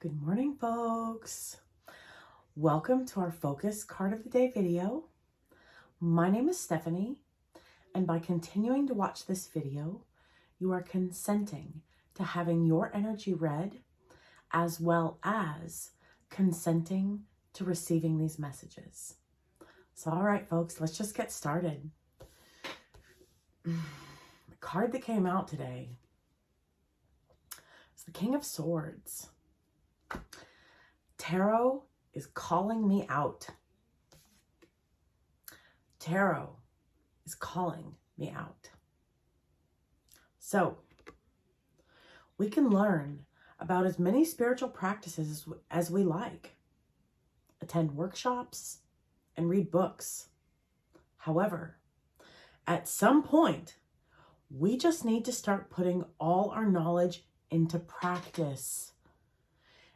Good morning, folks. Welcome to our Focus Card of the Day video. My name is Stephanie, and by continuing to watch this video, you are consenting to having your energy read, as well as consenting to receiving these messages. So, all right, folks, let's just get started. The card that came out today is the King of Swords. Tarot is calling me out. Tarot is calling me out. So, we can learn about as many spiritual practices as we like, attend workshops, and read books. However, at some point, we just need to start putting all our knowledge into practice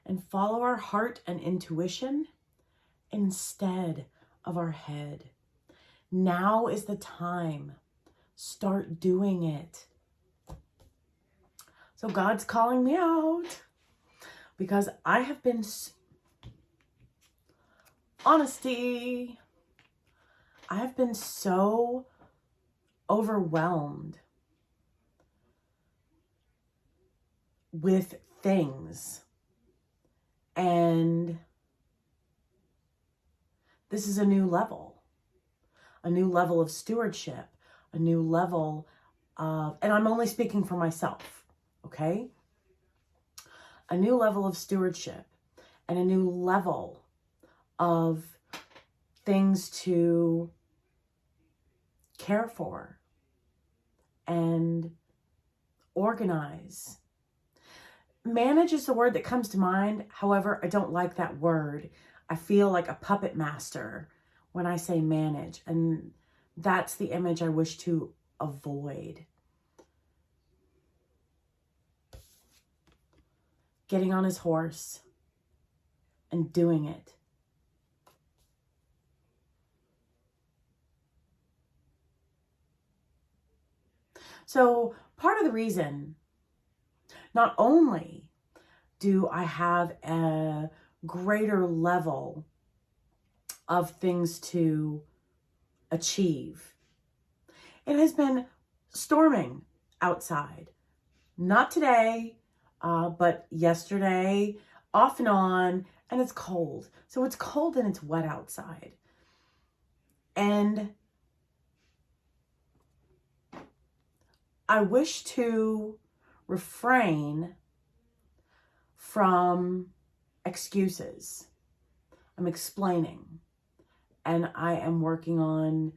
and follow our heart and intuition instead of our head. Now is the time. Start doing it. So God's calling me out because I have been, honesty, I have been so overwhelmed with things. And this is a new level of stewardship, a new level of, and I'm only speaking for myself, okay? A new level of stewardship and a new level of things to care for and organize. Manage is the word that comes to mind. However, I don't like that word. I feel like a puppet master when I say manage, and that's the image I wish to avoid. Getting on his horse and doing it. So part of the reason, not only do I have a greater level of things to achieve, it has been storming outside. Not today, but yesterday, off and on, and it's cold. So it's cold and it's wet outside. And I wish to refrain from excuses. I'm explaining, and I am working on,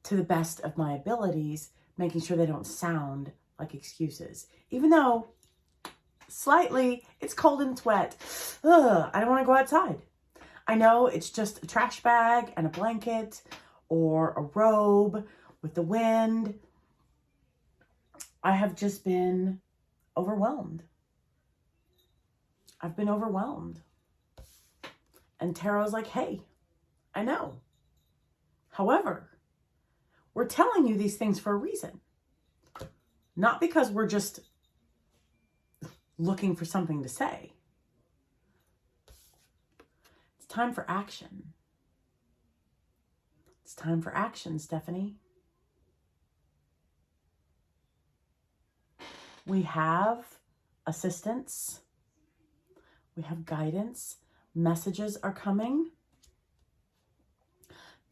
to the best of my abilities, making sure they don't sound like excuses. Even though slightly it's cold and it's wet, I don't want to go outside. I know it's just a trash bag and a blanket or a robe with the wind. I have just been overwhelmed. I've been overwhelmed. And Tarot's like, hey, I know. However, we're telling you these things for a reason. Not because we're just looking for something to say. It's time for action. It's time for action, Stephanie. We have assistance. We have guidance. Messages are coming.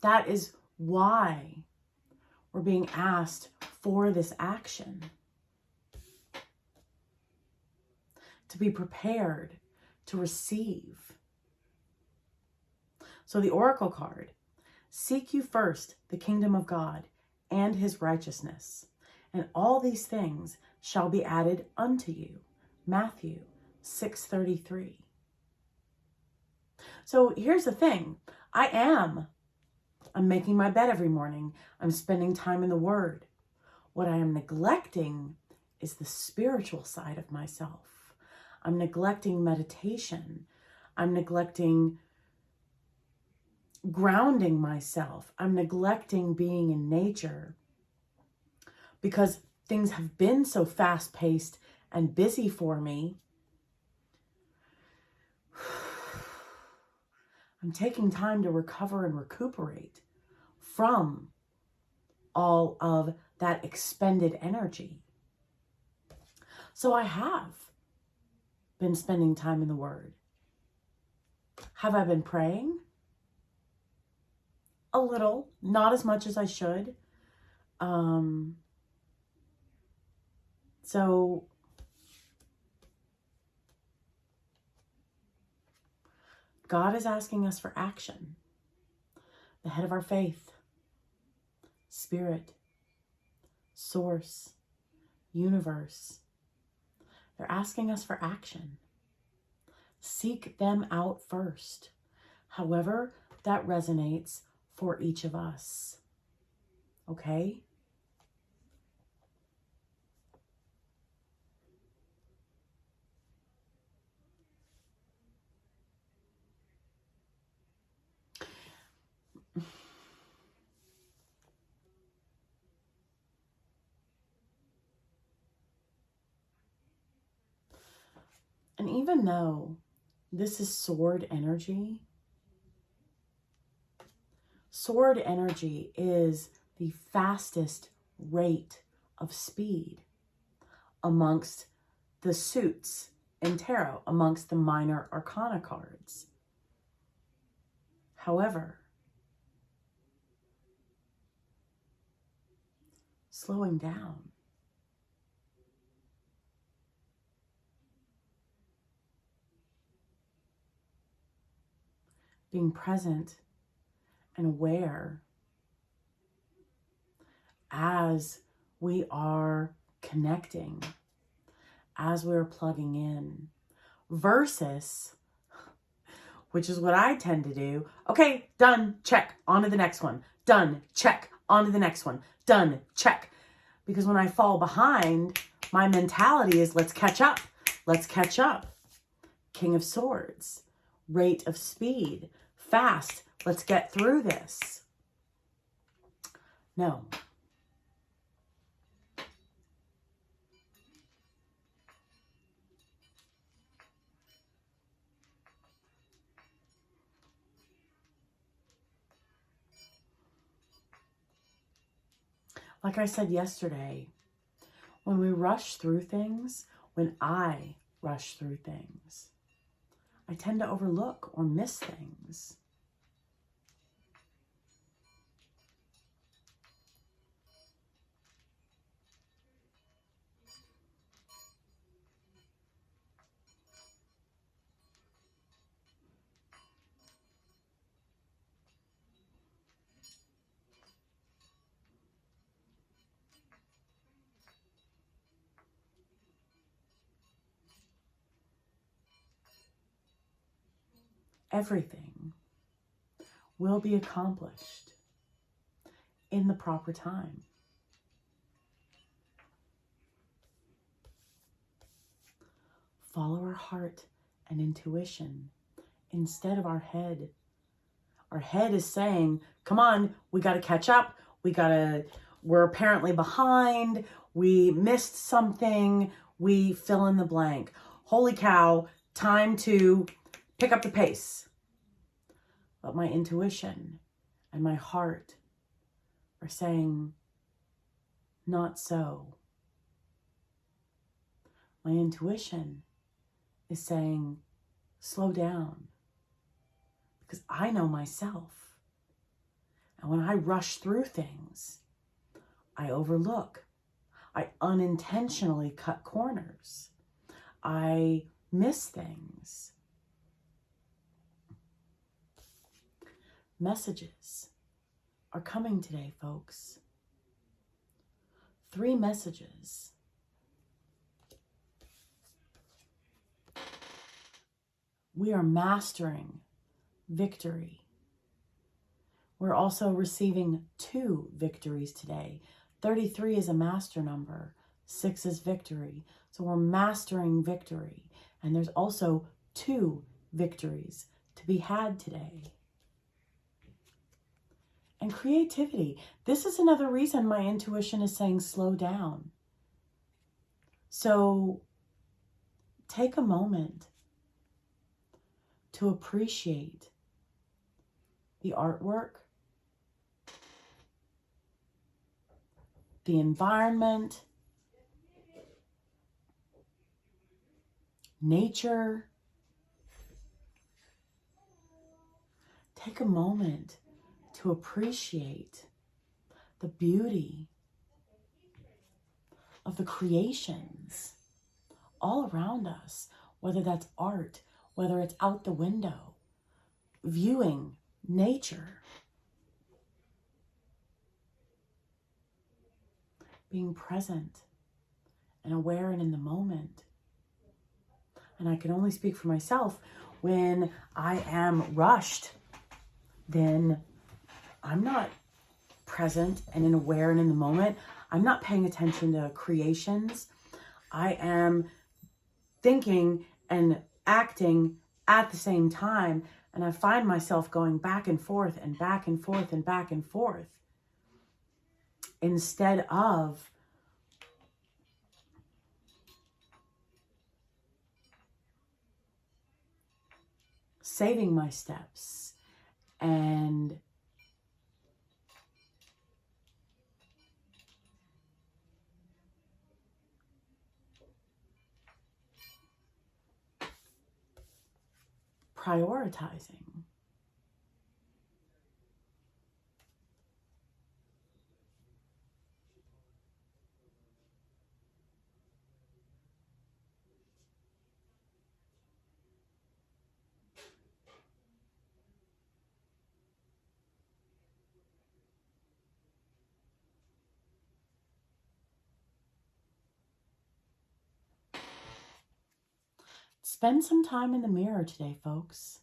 That is why we're being asked for this action. To be prepared to receive. So the Oracle card, seek you first the kingdom of God and his righteousness, and all these things shall be added unto you. Matthew 6:33. So here's the thing. I'm making my bed every morning. I'm spending time in the Word. What I am neglecting is the spiritual side of myself. I'm neglecting meditation. I'm neglecting grounding myself. I'm neglecting being in nature because things have been so fast-paced and busy for me I'm taking time to recover and recuperate from all of that expended energy. So I have been spending time in the Word. Have I been praying? A little, not as much as I should. So God is asking us for action. The head of our faith, Spirit, Source, Universe. They're asking us for action. Seek them out first. However that resonates for each of us. Okay? And even though this is sword energy is the fastest rate of speed amongst the suits in tarot, amongst the minor arcana cards. However, slowing down, being present and aware as we are connecting, as we're plugging in, versus, which is what I tend to do. Okay, done, check, on to the next one. Done, check, on to the next one. Done, check. Because when I fall behind, my mentality is let's catch up. Let's catch up. King of Swords, rate of speed, fast. Let's get through this. No. Like I said yesterday, when we rush through things, when I rush through things, I tend to overlook or miss things. Everything will be accomplished in the proper time. Follow our heart and intuition instead of our head. Our head is saying, come on, we got to catch up. We're apparently behind. We missed something. We fill in the blank. Holy cow, time to pick up the pace. But my intuition and my heart are saying, not so. My intuition is saying, slow down. Because I know myself. And when I rush through things, I overlook. I unintentionally cut corners. I miss things. Messages are coming today, folks. 3 messages. We are mastering victory. We're also receiving 2 victories today. 33 is a master number. 6 is victory. So we're mastering victory. And there's also 2 victories to be had today. And creativity. This is another reason my intuition is saying slow down. So take a moment to appreciate the artwork, the environment, nature. Take a moment to appreciate the beauty of the creations all around us, whether that's art, whether it's out the window, viewing nature, being present and aware and in the moment. And I can only speak for myself. When I am rushed, then I'm not present and in aware and in the moment. I'm not paying attention to creations. I am thinking and acting at the same time. And I find myself going back and forth and back and forth and back and forth, instead of saving my steps and prioritizing. Spend some time in the mirror today, folks.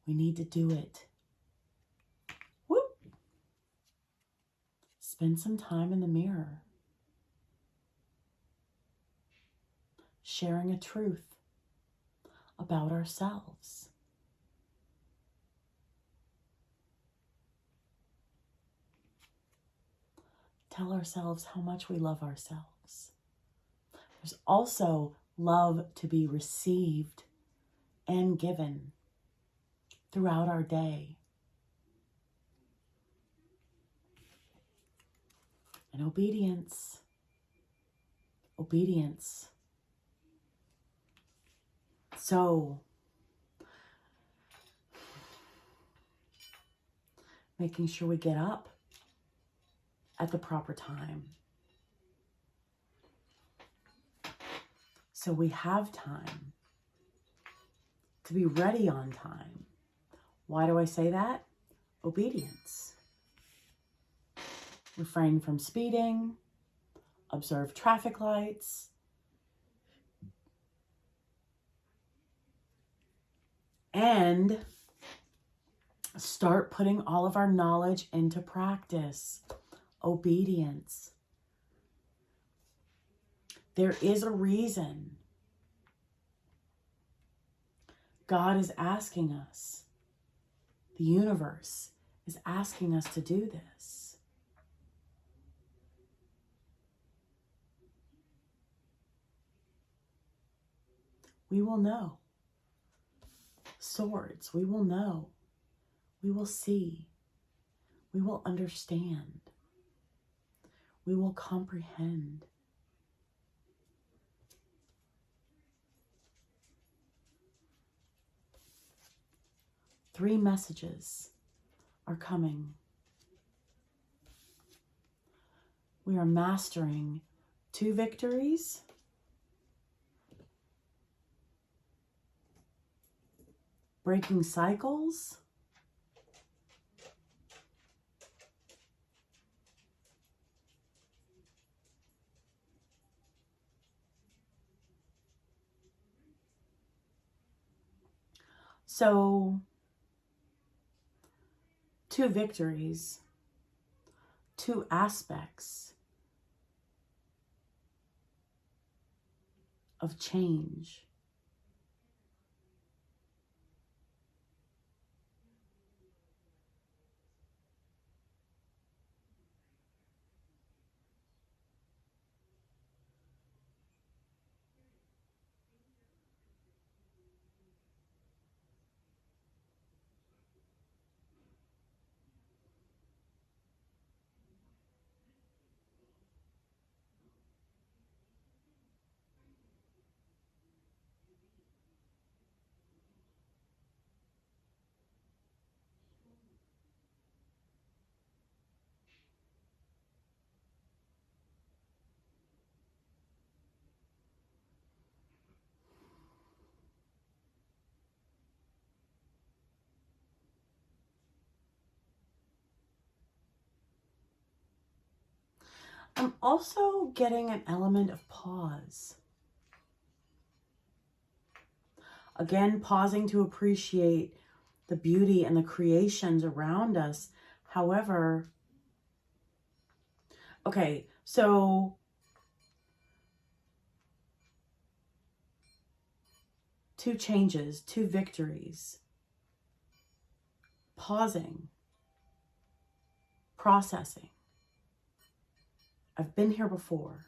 We need to do it. Whoop. Spend some time in the mirror, sharing a truth about ourselves. Tell ourselves how much we love ourselves. There's also love to be received and given throughout our day. And obedience. Obedience. So, making sure we get up at the proper time, so we have time to be ready on time. Why do I say that? Obedience. Refrain from speeding, observe traffic lights, and start putting all of our knowledge into practice. Obedience. There is a reason God is asking us, the universe is asking us to do this. We will know. Swords, we will know. We will see. We will understand. We will comprehend. Three messages are coming. We are mastering 2 victories, breaking cycles, so 2 victories, 2 aspects of change. I'm also getting an element of pause. Again, pausing to appreciate the beauty and the creations around us. However, okay, so two changes, two victories. Pausing, processing. I've been here before.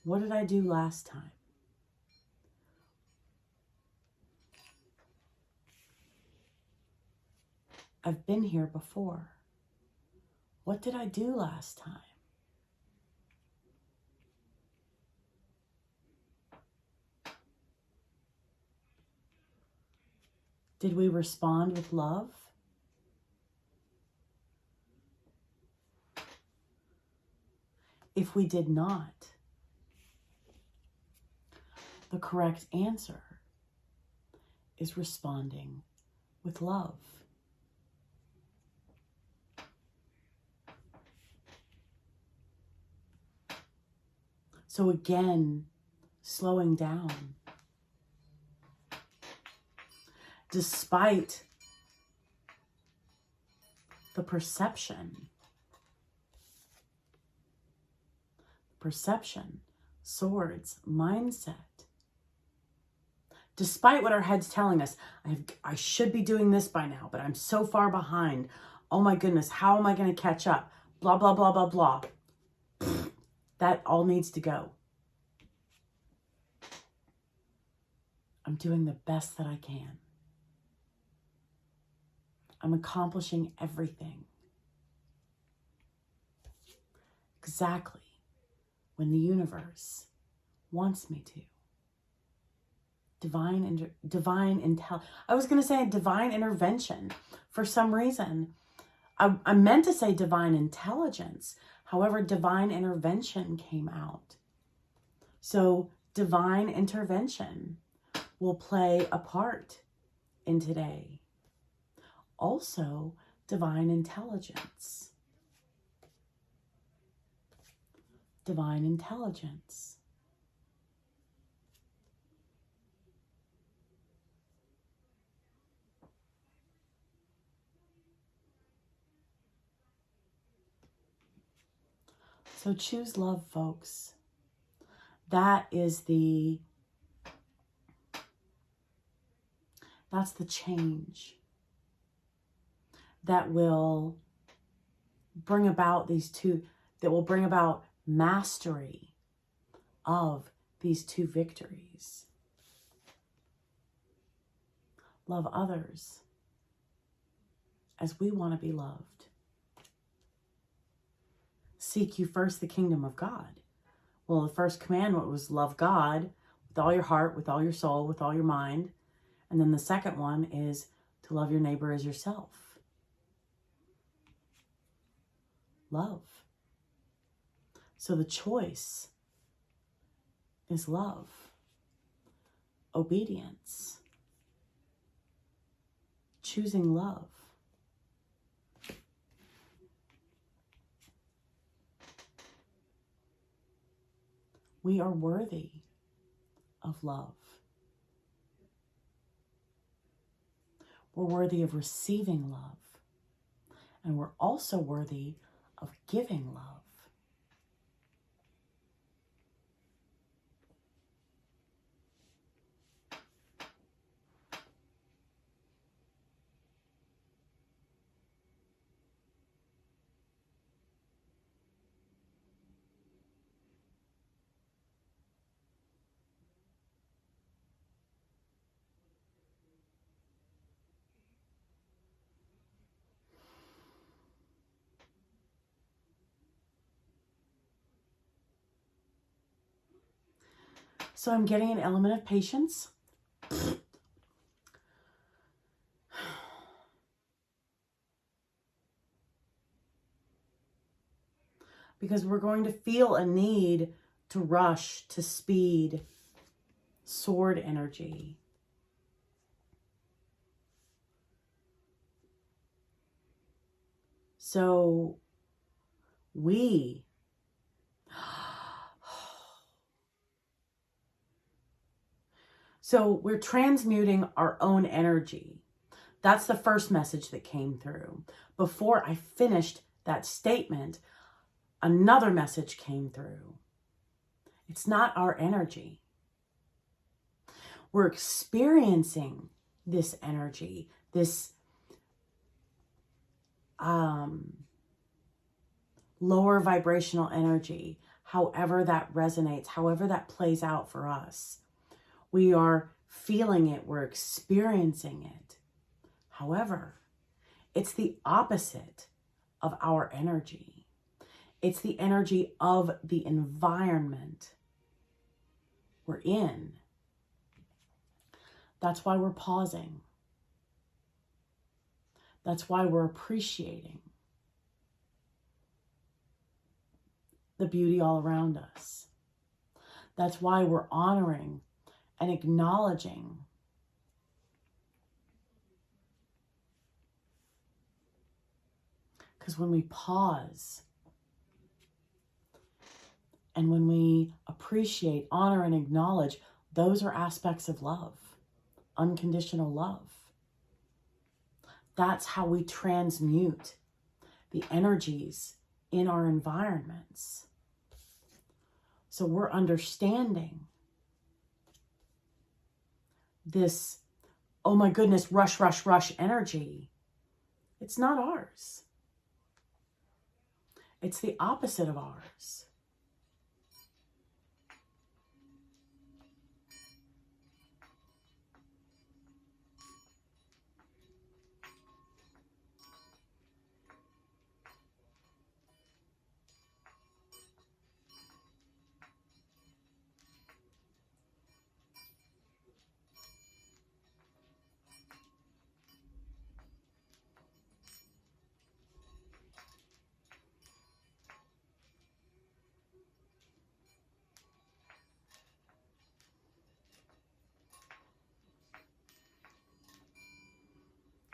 What did I do last time? I've been here before. What did I do last time? Did we respond with love? If we did not, the correct answer is responding with love. So again, slowing down. Despite the perception, swords, mindset. Despite what our head's telling us, I should be doing this by now, but I'm so far behind. Oh my goodness, how am I going to catch up? Blah, blah, blah, blah, blah. That all needs to go. I'm doing the best that I can. I'm accomplishing everything exactly when the universe wants me to. Divine I was going to say divine intervention. For some reason, I meant to say divine intelligence. However, divine intervention came out. So divine intervention will play a part in today. Also, divine intelligence. Divine intelligence. So choose love, folks. That's the change that will bring about mastery of these two victories. Love others as we want to be loved. Seek you first the kingdom of God. Well, the first commandment was love God with all your heart, with all your soul, with all your mind. And then the second one is to love your neighbor as yourself. Love. So the choice is love, obedience, choosing love. We are worthy of love. We're worthy of receiving love. And we're also worthy of giving love. So I'm getting an element of patience. Because we're going to feel a need to rush, to speed, sword energy. So we So we're transmuting our own energy. That's the first message that came through. Before I finished that statement, another message came through. It's not our energy. We're experiencing this energy, this lower vibrational energy, however that resonates, however that plays out for us. We are feeling it, we're experiencing it. However, it's the opposite of our energy. It's the energy of the environment we're in. That's why we're pausing. That's why we're appreciating the beauty all around us. That's why we're honoring and acknowledging because when we pause and when we appreciate, honor, and acknowledge, those are aspects of love, unconditional love. That's how we transmute the energies in our environments. So we're understanding this, oh my goodness, rush, rush, rush energy. It's not ours. It's the opposite of ours.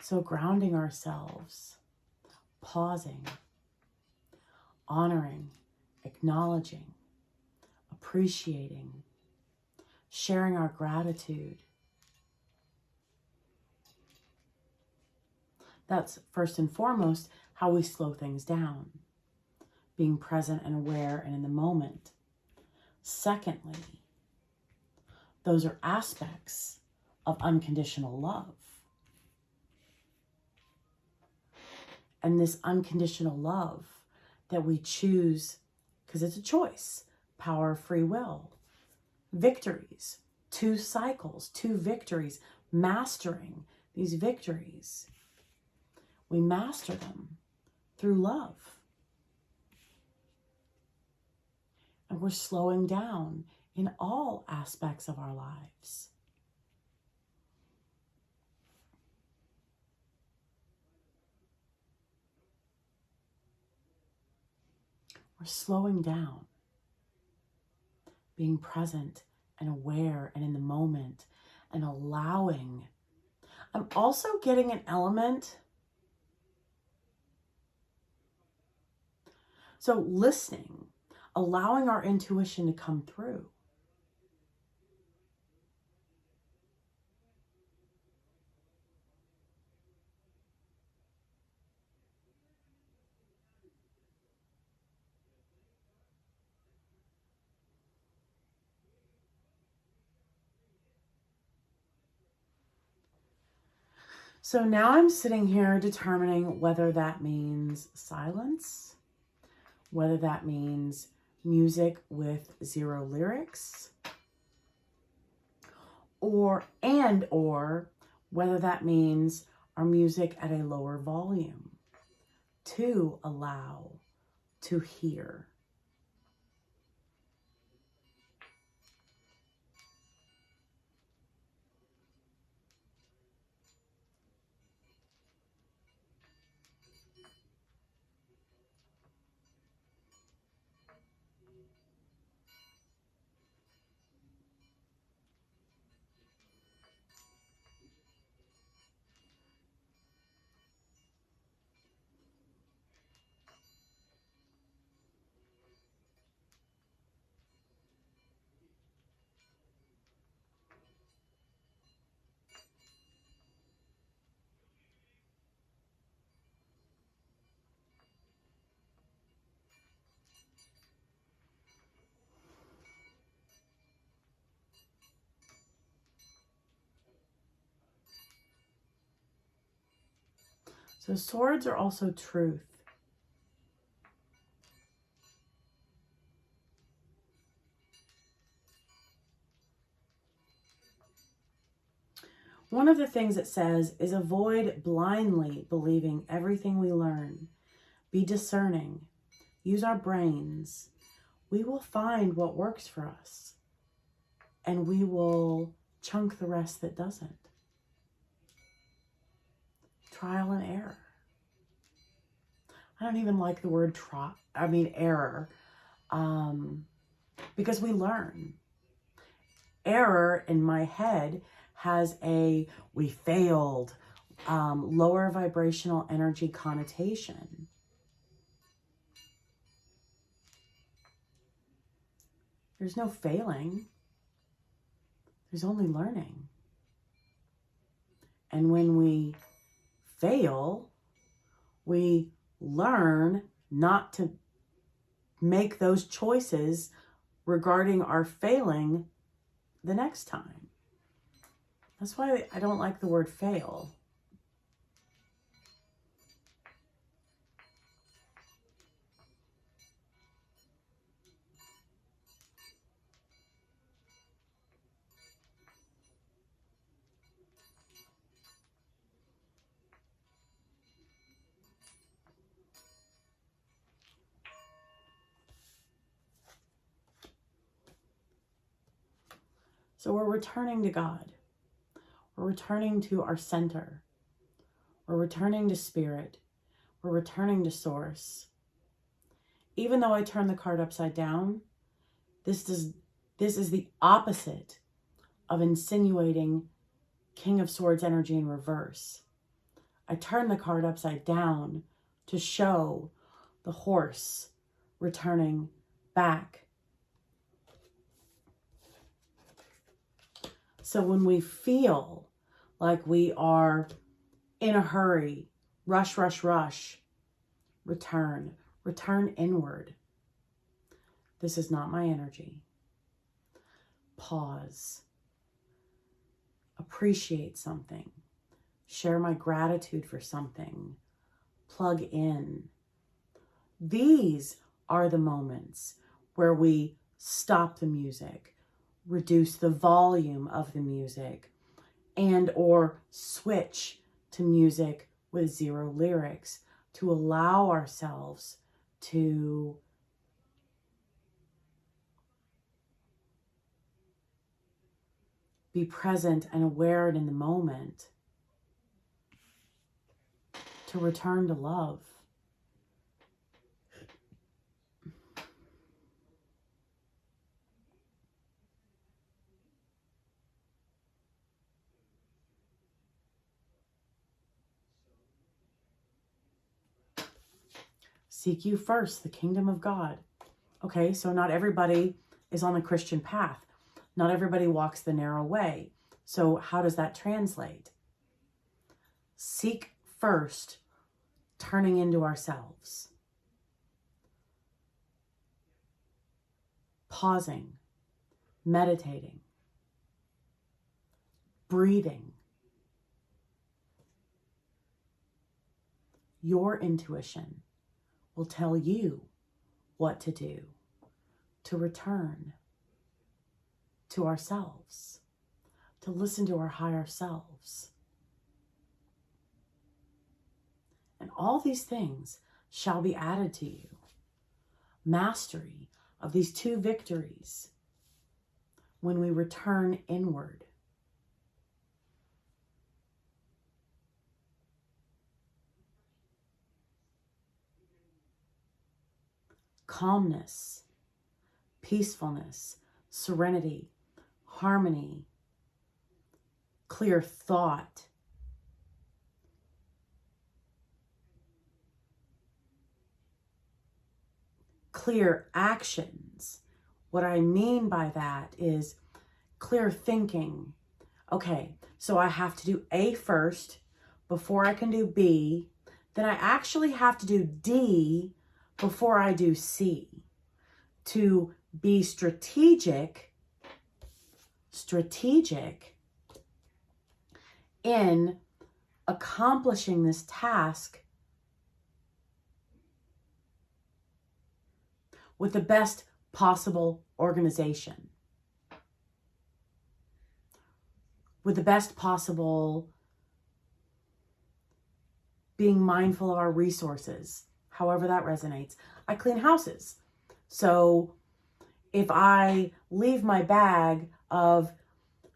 So grounding ourselves, pausing, honoring, acknowledging, appreciating, sharing our gratitude. That's first and foremost how we slow things down, being present and aware and in the moment. Secondly, those are aspects of unconditional love. And this unconditional love that we choose, because it's a choice, power of free will, victories, 2 cycles, 2 victories, mastering these victories. We master them through love. And we're slowing down in all aspects of our lives. We're slowing down, being present and aware and in the moment and allowing. I'm also getting an element. So listening, allowing our intuition to come through. So now I'm sitting here determining whether that means silence, whether that means music with 0 lyrics, or whether that means our music at a lower volume to allow to hear. So swords are also truth. One of the things it says is avoid blindly believing everything we learn. Be discerning. Use our brains. We will find what works for us. And we will chunk the rest that doesn't. Trial and error. I don't even like the word error. Because we learn. Error in my head has we failed, lower vibrational energy connotation. There's no failing. There's only learning. And when we fail, we learn not to make those choices regarding our failing the next time. That's why I don't like the word fail. So we're returning to God. We're returning to our center. We're returning to spirit. We're returning to source. Even though I turn the card upside down, this is the opposite of insinuating King of Swords energy in reverse. I turn the card upside down to show the horse returning back. So when we feel like we are in a hurry, rush, return inward. This is not my energy. Pause. Appreciate something. Share my gratitude for something. Plug in. These are the moments where we stop the music, reduce the volume of the music, and or switch to music with 0 lyrics to allow ourselves to be present and aware and in the moment, to return to love. Seek you first the kingdom of God. Okay, so not everybody is on the Christian path. Not everybody walks the narrow way. So how does that translate? Seek first turning into ourselves. Pausing, meditating, breathing. Your intuition will tell you what to do to return to ourselves, to listen to our higher selves. And all these things shall be added to you. Mastery of these 2 victories when we return inward. Calmness, peacefulness, serenity, harmony, clear thought, clear actions. What I mean by that is clear thinking. Okay, so I have to do A first before I can do B. Then I actually have to do D before I do C. To be strategic in accomplishing this task with the best possible organization, with the best possible being mindful of our resources, however that resonates. I clean houses. So if I leave my bag of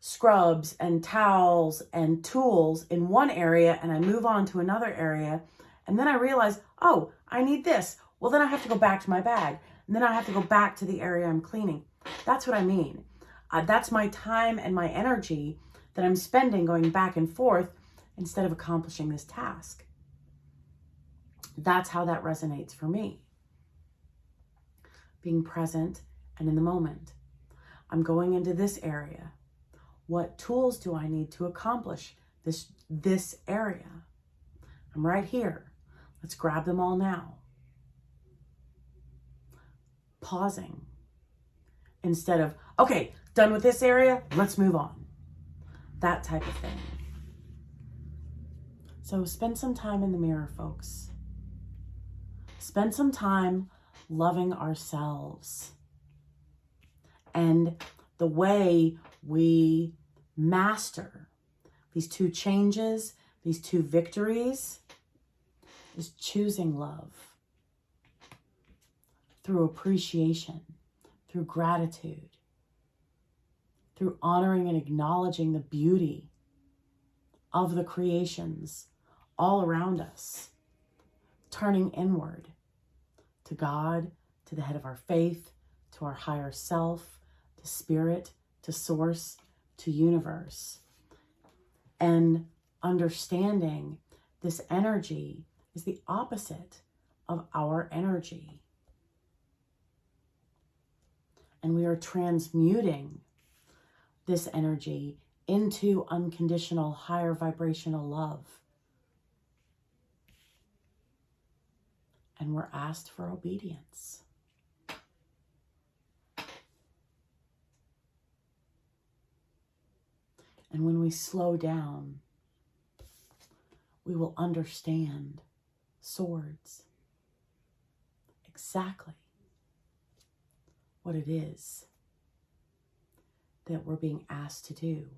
scrubs and towels and tools in one area and I move on to another area, and then I realize, oh, I need this. Well, then I have to go back to my bag. And then I have to go back to the area I'm cleaning. That's what I mean. That's my time and my energy that I'm spending going back and forth instead of accomplishing this task. That's how that resonates for me. Being present and in the moment. I'm going into this area. What tools do I need to accomplish this area? I'm right here. Let's grab them all now. Pausing. Instead of, okay, done with this area, let's move on. That type of thing. So spend some time in the mirror, folks. Spend some time loving ourselves. And the way we master these two changes, these two victories, is choosing love through appreciation, through gratitude, through honoring and acknowledging the beauty of the creations all around us, turning inward to God, to the head of our faith, to our higher self, to spirit, to source, to universe, and understanding this energy is the opposite of our energy. And we are transmuting this energy into unconditional, higher vibrational love. And we're asked for obedience. And when we slow down, we will understand swords exactly what it is that we're being asked to do.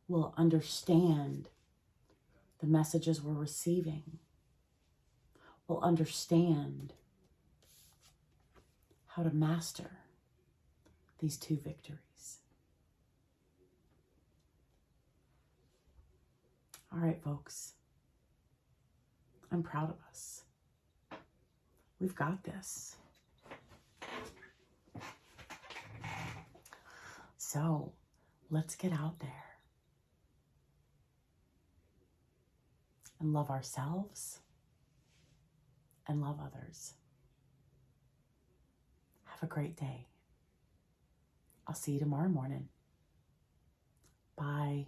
We'll understand the messages we're receiving. We'll understand how to master these two victories. All right, folks. I'm proud of us. We've got this. So let's get out there and love ourselves and love others. Have a great day. I'll see you tomorrow morning. Bye.